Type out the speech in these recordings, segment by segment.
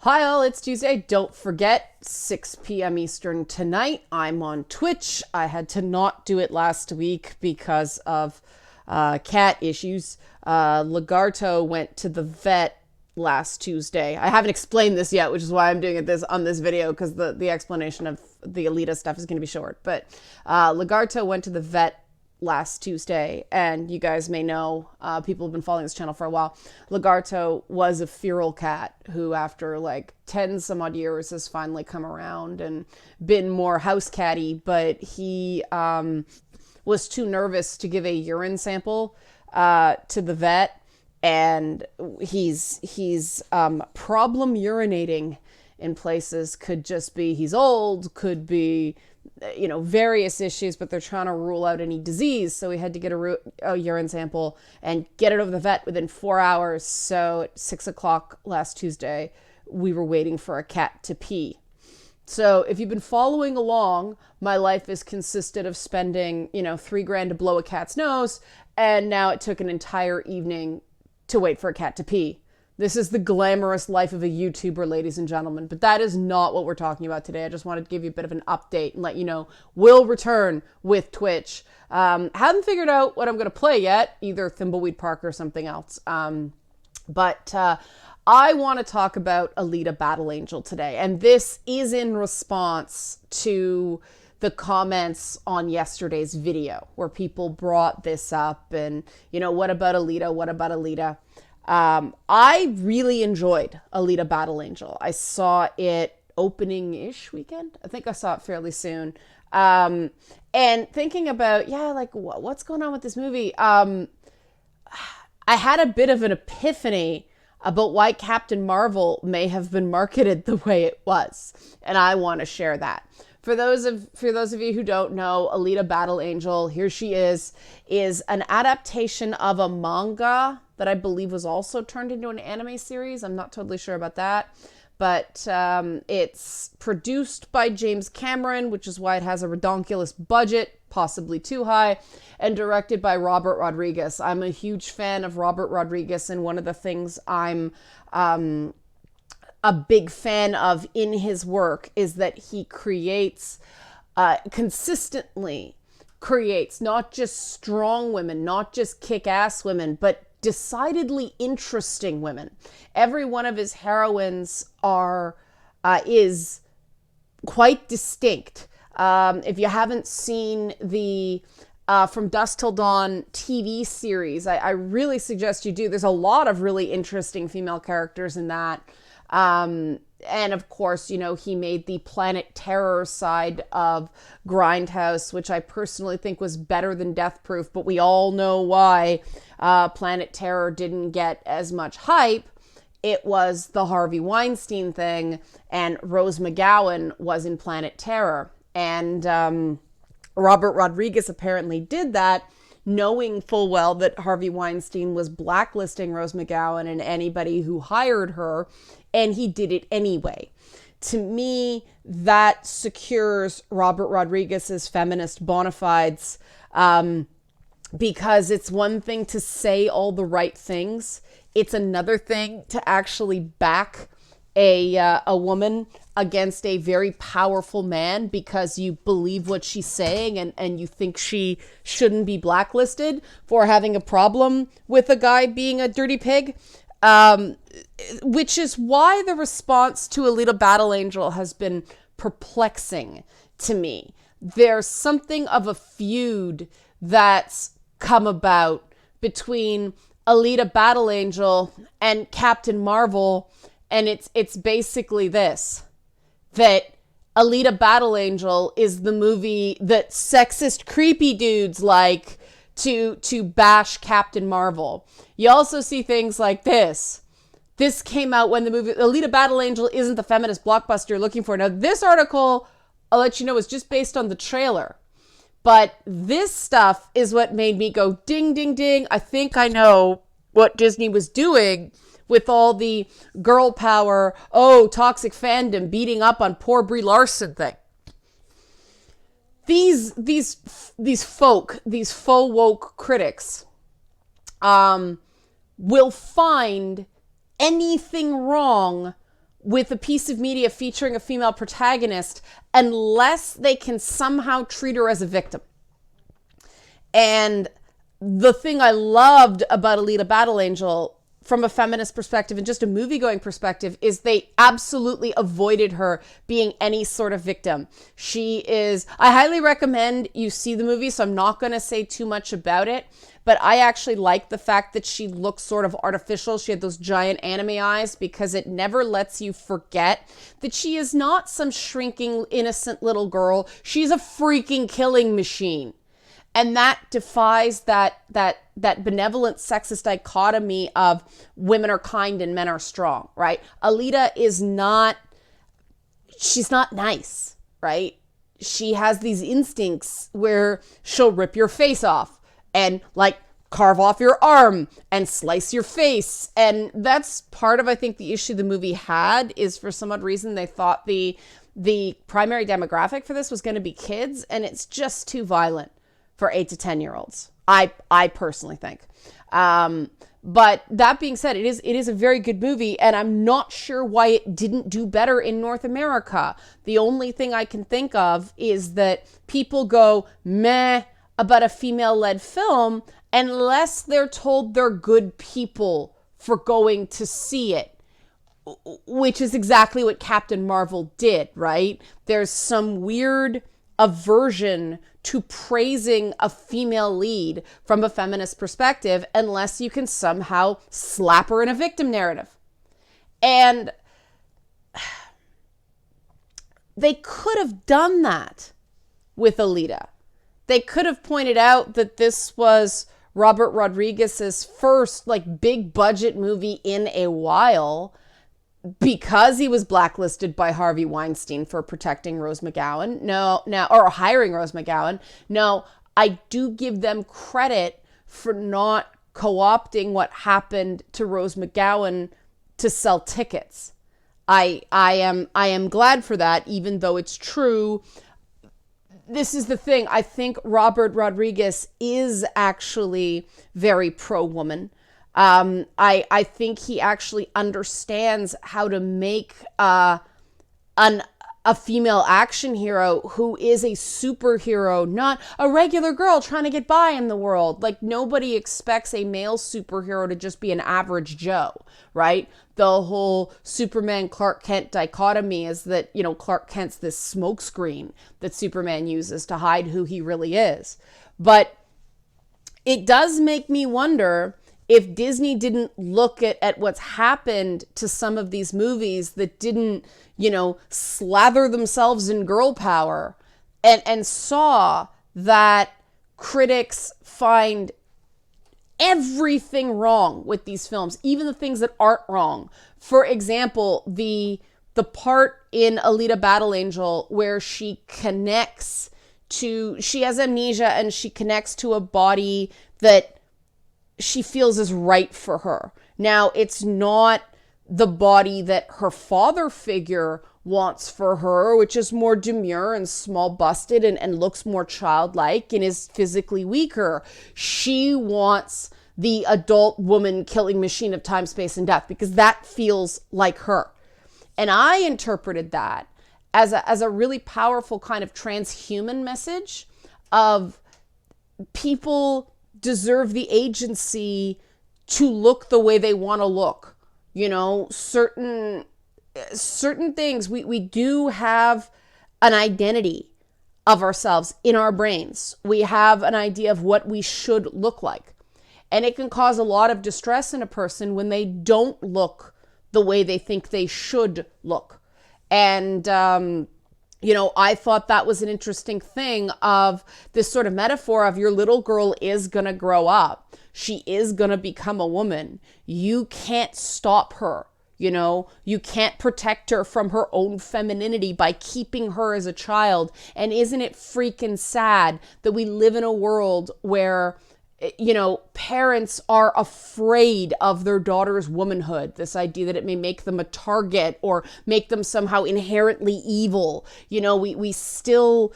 Hi all, it's Tuesday. Don't forget, 6 p.m. Eastern tonight. I'm on Twitch. I had to not do it last week because of cat issues. Lagarto went to the vet last Tuesday. I haven't explained this yet, which is why I'm doing it on this video, because the explanation of the Alita stuff is going to be short. But Lagarto went to the vet last Tuesday, and you guys may know, people have been following this channel for a while. Lagarto was a feral cat who, after like 10 some odd years, has finally come around and been more house catty, but he was too nervous to give a urine sample to the vet, and he's problem urinating in places. Could just be he's old, could be various issues, but they're trying to rule out any disease. So we had to get a urine sample and get it over the vet within 4 hours. So at 6 o'clock last Tuesday, we were waiting for a cat to pee. So if you've been following along, my life has consisted of spending, $3,000 to blow a cat's nose. And now it took an entire evening to wait for a cat to pee. This is the glamorous life of a YouTuber, ladies and gentlemen, but that is not what we're talking about today. I just wanted to give you a bit of an update and let you know we'll return with Twitch. Haven't figured out what I'm going to play yet, either Thimbleweed Park or something else. But I want to talk about Alita Battle Angel today, and this is in response to the comments on yesterday's video where people brought this up and, what about Alita? What about Alita? I really enjoyed Alita Battle Angel. I saw it opening-ish weekend. I think I saw it fairly soon. And thinking about, what's going on with this movie? I had a bit of an epiphany about why Captain Marvel may have been marketed the way it was. And I want to share that. For those of you who don't know, Alita Battle Angel, here she is an adaptation of a manga that I believe was also turned into an anime series. I'm not totally sure about that. But it's produced by James Cameron, which is why it has a redonkulous budget, possibly too high, and directed by Robert Rodriguez. I'm a huge fan of Robert Rodriguez, and one of the things I'm a big fan of in his work is that he consistently creates not just strong women, not just kick-ass women, but decidedly interesting women. Every one of his heroines is quite distinct. If you haven't seen the From Dusk Till Dawn TV series, I really suggest you do. There's a lot of really interesting female characters in that. And of course, he made the Planet Terror side of Grindhouse, which I personally think was better than Death Proof, but we all know why Planet Terror didn't get as much hype. It was the Harvey Weinstein thing, and Rose McGowan was in Planet Terror. And Robert Rodriguez apparently did that, knowing full well that Harvey Weinstein was blacklisting Rose McGowan and anybody who hired her, and he did it anyway. To me, that secures Robert Rodriguez's feminist bona fides, because it's one thing to say all the right things. It's another thing to actually back a woman against a very powerful man because you believe what she's saying and you think she shouldn't be blacklisted for having a problem with a guy being a dirty pig. Which is why the response to Alita Battle Angel has been perplexing to me. There's something of a feud that's come about between Alita Battle Angel and Captain Marvel, and it's basically this, that Alita Battle Angel is the movie that sexist creepy dudes like to bash Captain Marvel. You also see things like this. This came out when the movie Alita Battle Angel isn't the feminist blockbuster you're looking for. Now, this article, I'll let you know, is just based on the trailer. But this stuff is what made me go, ding, ding, ding. I think I know what Disney was doing with all the girl power, toxic fandom, beating up on poor Brie Larson thing. These faux woke critics will find anything wrong with a piece of media featuring a female protagonist unless they can somehow treat her as a victim. And the thing I loved about Alita Battle Angel from a feminist perspective and just a movie-going perspective is they absolutely avoided her being any sort of victim. I highly recommend you see the movie, so I'm not going to say too much about it, but I actually like the fact that she looks sort of artificial. She had those giant anime eyes because it never lets you forget that she is not some shrinking, innocent little girl. She's a freaking killing machine. And that defies that benevolent sexist dichotomy of women are kind and men are strong, right? Alita she's not nice, right? She has these instincts where she'll rip your face off and like carve off your arm and slice your face. And that's part of, I think, the issue the movie had is for some odd reason they thought the primary demographic for this was going to be kids, and it's just too violent for 8 to 10-year-olds. I personally think. But that being said, it is a very good movie, and I'm not sure why it didn't do better in North America. The only thing I can think of is that people go meh about a female-led film unless they're told they're good people for going to see it, which is exactly what Captain Marvel did, right? There's some weird aversion to praising a female lead from a feminist perspective unless you can somehow slap her in a victim narrative. And they could have done that with Alita. They could have pointed out that this was Robert Rodriguez's first big budget movie in a while, because he was blacklisted by Harvey Weinstein for protecting Rose McGowan. Or hiring Rose McGowan. No, I do give them credit for not co-opting what happened to Rose McGowan to sell tickets. I am glad for that, even though it's true. This is the thing. I think Robert Rodriguez is actually very pro-woman. I think he actually understands how to make a female action hero who is a superhero, not a regular girl trying to get by in the world. Nobody expects a male superhero to just be an average Joe, right? The whole Superman Clark Kent dichotomy is that, Clark Kent's this smokescreen that Superman uses to hide who he really is. But it does make me wonder if Disney didn't look at what's happened to some of these movies that didn't, slather themselves in girl power and saw that critics find everything wrong with these films, even the things that aren't wrong. For example, the part in Alita Battle Angel where she has amnesia and she connects to a body that she feels is right for her. Now, it's not the body that her father figure wants for her, which is more demure and small-busted and looks more childlike and is physically weaker. She wants the adult woman killing machine of time, space, and death because that feels like her. And I interpreted that as a really powerful kind of transhuman message of people deserve the agency to look the way they want to look. Certain things, we do have an identity of ourselves in our brains. We have an idea of what we should look like. And it can cause a lot of distress in a person when they don't look the way they think they should look. And, I thought that was an interesting thing of this sort of metaphor of your little girl is going to grow up. She is going to become a woman. You can't stop her. You can't protect her from her own femininity by keeping her as a child. And isn't it freaking sad that we live in a world where, parents are afraid of their daughter's womanhood, this idea that it may make them a target or make them somehow inherently evil. We still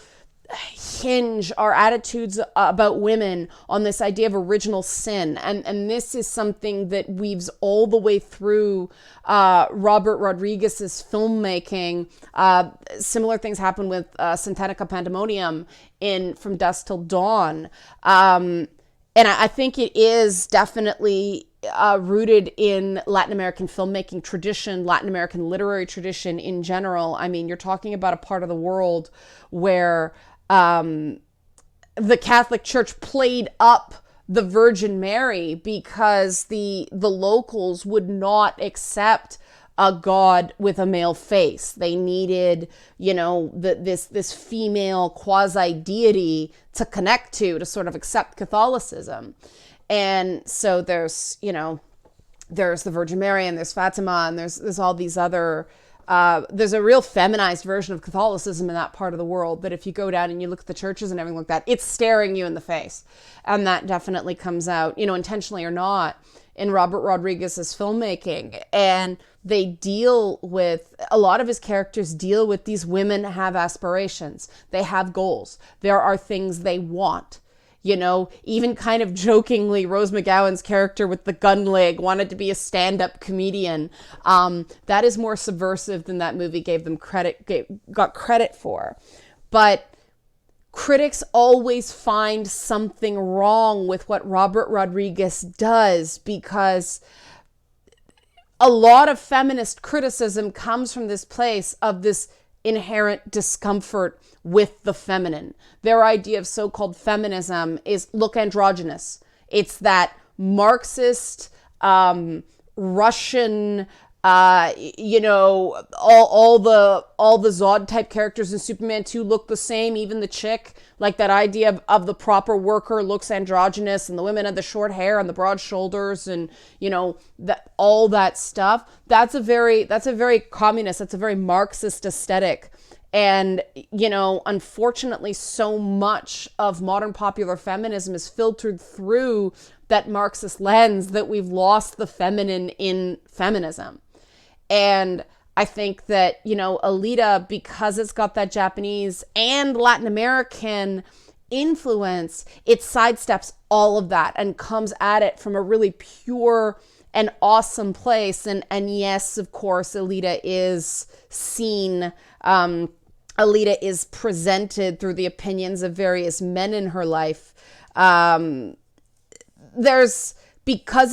hinge our attitudes about women on this idea of original sin. And this is something that weaves all the way through Robert Rodriguez's filmmaking. Similar things happen with Synthetica Pandemonium in From Dusk Till Dawn. And I think it is definitely rooted in Latin American filmmaking tradition, Latin American literary tradition in general. I mean, you're talking about a part of the world where the Catholic Church played up the Virgin Mary because the locals would not accept a god with a male face. They needed, this female quasi-deity to connect to sort of accept Catholicism. And so there's the Virgin Mary, and there's Fatima, and there's all these other, there's a real feminized version of Catholicism in that part of the world that if you go down and you look at the churches and everything like that, it's staring you in the face. And that definitely comes out, intentionally or not, in Robert Rodriguez's filmmaking. And they deal with, a lot of his characters deal with these women have aspirations. They have goals. There are things they want. Even kind of jokingly, Rose McGowan's character with the gun leg wanted to be a stand-up comedian. That is more subversive than that movie got credit for. But critics always find something wrong with what Robert Rodriguez does, because a lot of feminist criticism comes from this place of this inherent discomfort with the feminine. Their idea of so-called feminism is look androgynous. It's that Marxist, Russian, all the Zod type characters in Superman 2 look the same. Even the chick, like that idea of the proper worker looks androgynous, and the women have the short hair and the broad shoulders, and that all that stuff. That's a very communist. That's a very Marxist aesthetic. And, unfortunately, so much of modern popular feminism is filtered through that Marxist lens that we've lost the feminine in feminism. And I think that, Alita, because it's got that Japanese and Latin American influence, it sidesteps all of that and comes at it from a really pure and awesome place. And yes, of course, Alita is seen, Alita is presented through the opinions of various men in her life. Because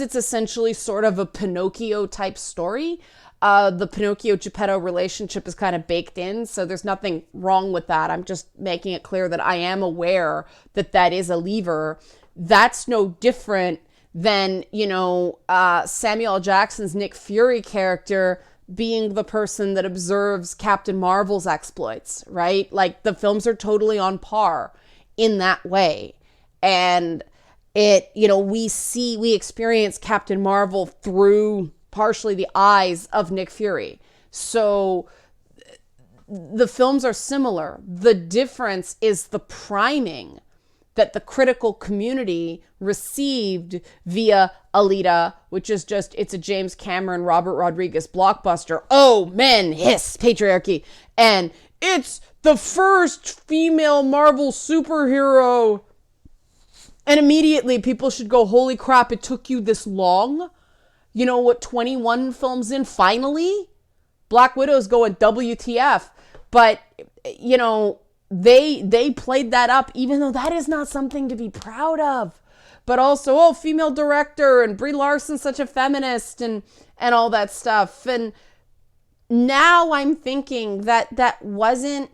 it's essentially sort of a Pinocchio type story, the Pinocchio-Geppetto relationship is kind of baked in, so there's nothing wrong with that. I'm just making it clear that I am aware that is a lever. That's no different than, Samuel L. Jackson's Nick Fury character being the person that observes Captain Marvel's exploits, right? Like, the films are totally on par in that way. And we experience Captain Marvel through partially the eyes of Nick Fury. So the films are similar. The difference is the priming that the critical community received via Alita, which is it's a James Cameron, Robert Rodriguez blockbuster. Oh, men, hiss, patriarchy. And it's the first female Marvel superhero. And immediately people should go, holy crap, it took you this long? 21 films in, finally? Black Widow's going WTF. But, they played that up, even though that is not something to be proud of. But also, female director, and Brie Larson's such a feminist, and all that stuff. And now I'm thinking that wasn't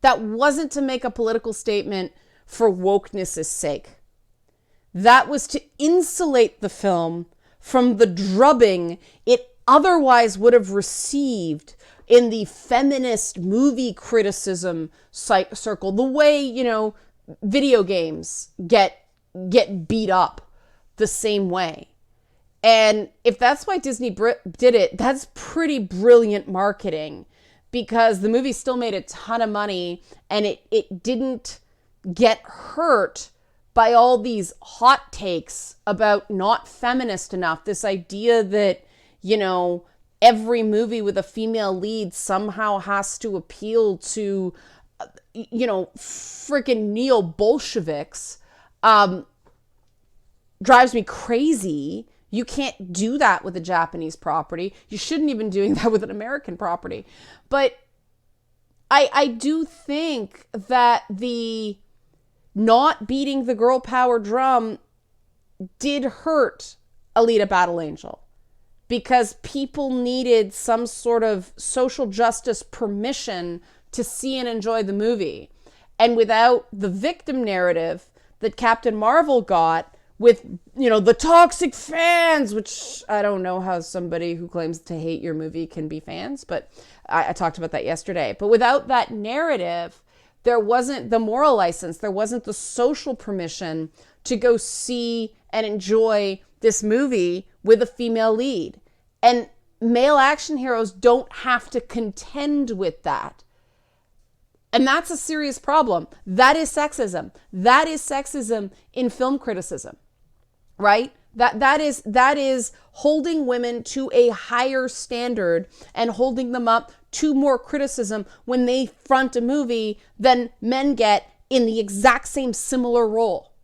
to make a political statement for wokeness' sake. That was to insulate the film from the drubbing it otherwise would have received in the feminist movie criticism circle, the way, video games get beat up the same way. And if that's why Disney did it, that's pretty brilliant marketing, because the movie still made a ton of money, and it didn't get hurt by all these hot takes about not feminist enough. This idea that, every movie with a female lead somehow has to appeal to, freaking neo-Bolsheviks, drives me crazy. You can't do that with a Japanese property. You shouldn't even doing that with an American property. But I do think that the not beating the girl power drum did hurt Alita Battle Angel, because people needed some sort of social justice permission to see and enjoy the movie. And without the victim narrative that Captain Marvel got with, the toxic fans, which I don't know how somebody who claims to hate your movie can be fans, but I talked about that yesterday. But without that narrative, there wasn't the moral license, there wasn't the social permission to go see and enjoy this movie with a female lead. And male action heroes don't have to contend with that. And that's a serious problem. That is sexism. That is sexism in film criticism, right? That is holding women to a higher standard and holding them up to more criticism when they front a movie than men get in the exact same similar role.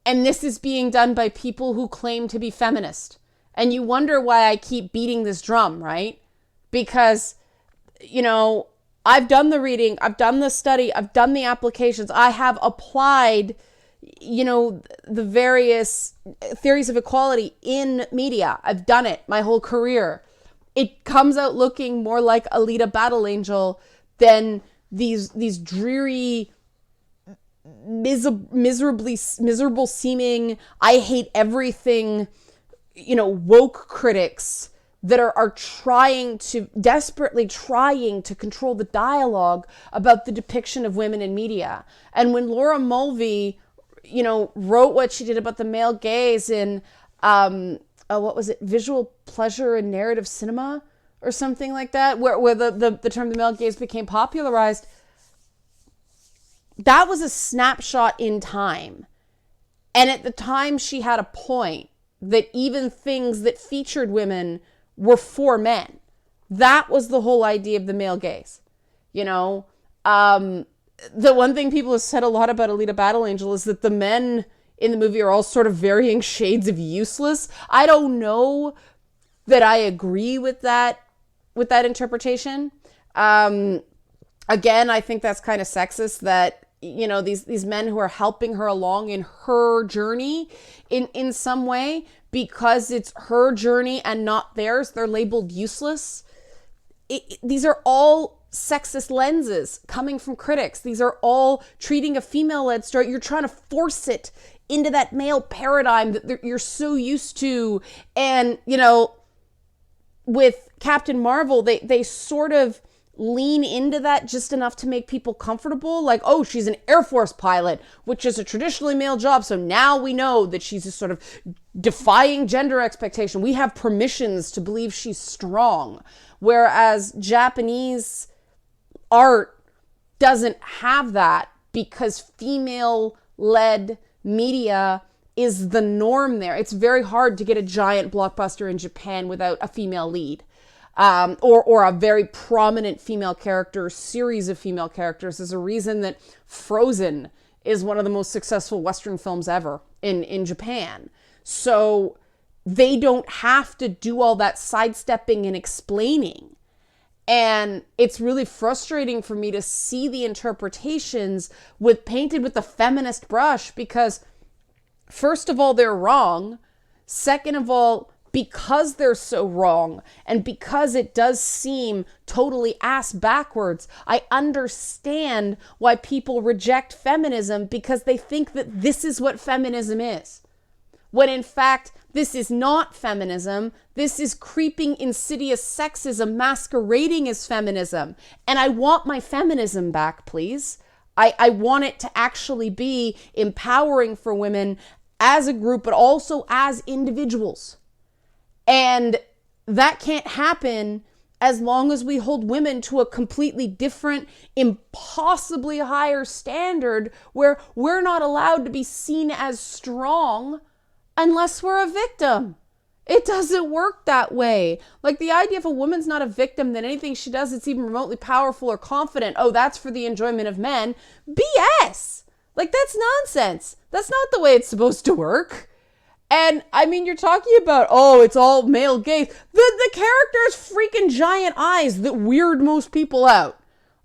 And this is being done by people who claim to be feminist. And you wonder why I keep beating this drum, right? Because, I've done the reading, I've done the study, I've done the applications, I have applied, the various theories of equality in media. I've done it my whole career. It comes out looking more like Alita Battle Angel than these dreary, miserable seeming, I hate everything, woke critics that are desperately trying to control the dialogue about the depiction of women in media. And when Laura Mulvey, wrote what she did about the male gaze in, what was it, visual pleasure and narrative cinema or something like that, where the term the male gaze became popularized, that was a snapshot in time. And at the time she had a point that even things that featured women were for men. That was the whole idea of the male gaze. The one thing people have said a lot about Alita Battle Angel is that the men in the movie are all sort of varying shades of useless. I don't know that I agree with that interpretation. Again, I think that's kind of sexist that, these men who are helping her along in her journey in some way, because it's her journey and not theirs, they're labeled useless. These are all sexist lenses coming from critics. These are all treating a female-led story. You're trying to force it into that male paradigm that you're so used to. And, with Captain Marvel, they sort of lean into that just enough to make people comfortable. Like, oh, she's an Air Force pilot, which is a traditionally male job. So now we know that she's just sort of defying gender expectation. We have permissions to believe she's strong. Whereas Japanese art doesn't have that, because female-led media is the norm there. It's very hard to get a giant blockbuster in Japan without a female lead. Or a very prominent female character, series of female characters. There's a reason that Frozen is one of the most successful Western films ever in Japan. So they don't have to do all that sidestepping and explaining. And it's really frustrating for me to see the interpretations painted with the feminist brush, because first of all, they're wrong. Second of all, because they're so wrong, and because it does seem totally ass backwards, I understand why people reject feminism, because they think that this is what feminism is. When in fact, this is not feminism. This is creeping, insidious sexism masquerading as feminism. And I want my feminism back, please. I want it to actually be empowering for women as a group, but also as individuals. And that can't happen as long as we hold women to a completely different, impossibly higher standard, where we're not allowed to be seen as strong unless we're a victim. It doesn't work that way. Like the idea if a woman's not a victim, then anything she does that's even remotely powerful or confident, oh, that's for the enjoyment of men. BS. Like that's nonsense. That's not the way it's supposed to work. And I mean, you're talking about, oh, it's all male gaze. The character's freaking giant eyes that weird most people out.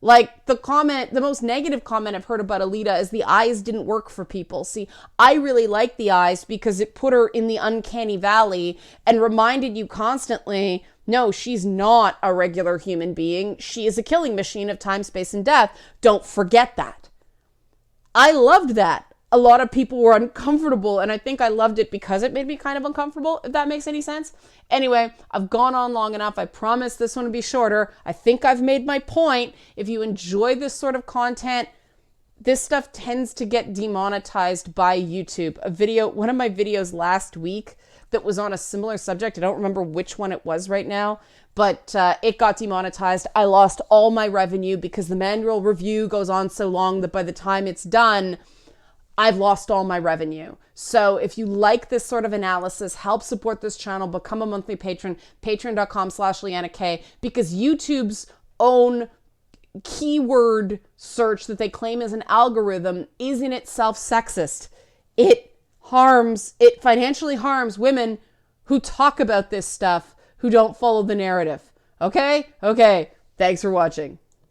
Like the most negative comment I've heard about Alita is the eyes didn't work for people. See, I really like the eyes because it put her in the uncanny valley and reminded you constantly, no, she's not a regular human being. She is a killing machine of time, space, and death. Don't forget that. I loved that. A lot of people were uncomfortable, and I think I loved it because it made me kind of uncomfortable, if that makes any sense. Anyway, I've gone on long enough. I promise this one will be shorter. I think I've made my point. If you enjoy this sort of content, this stuff tends to get demonetized by YouTube. One of my videos last week that was on a similar subject, I don't remember which one it was right now, but it got demonetized. I lost all my revenue because the manual review goes on so long that by the time it's done, I've lost all my revenue. So if you like this sort of analysis, help support this channel, become a monthly patron, patreon.com/Leanna K, because YouTube's own keyword search that they claim is an algorithm is in itself sexist. It financially harms women who talk about this stuff, who don't follow the narrative. Okay? Okay. Thanks for watching.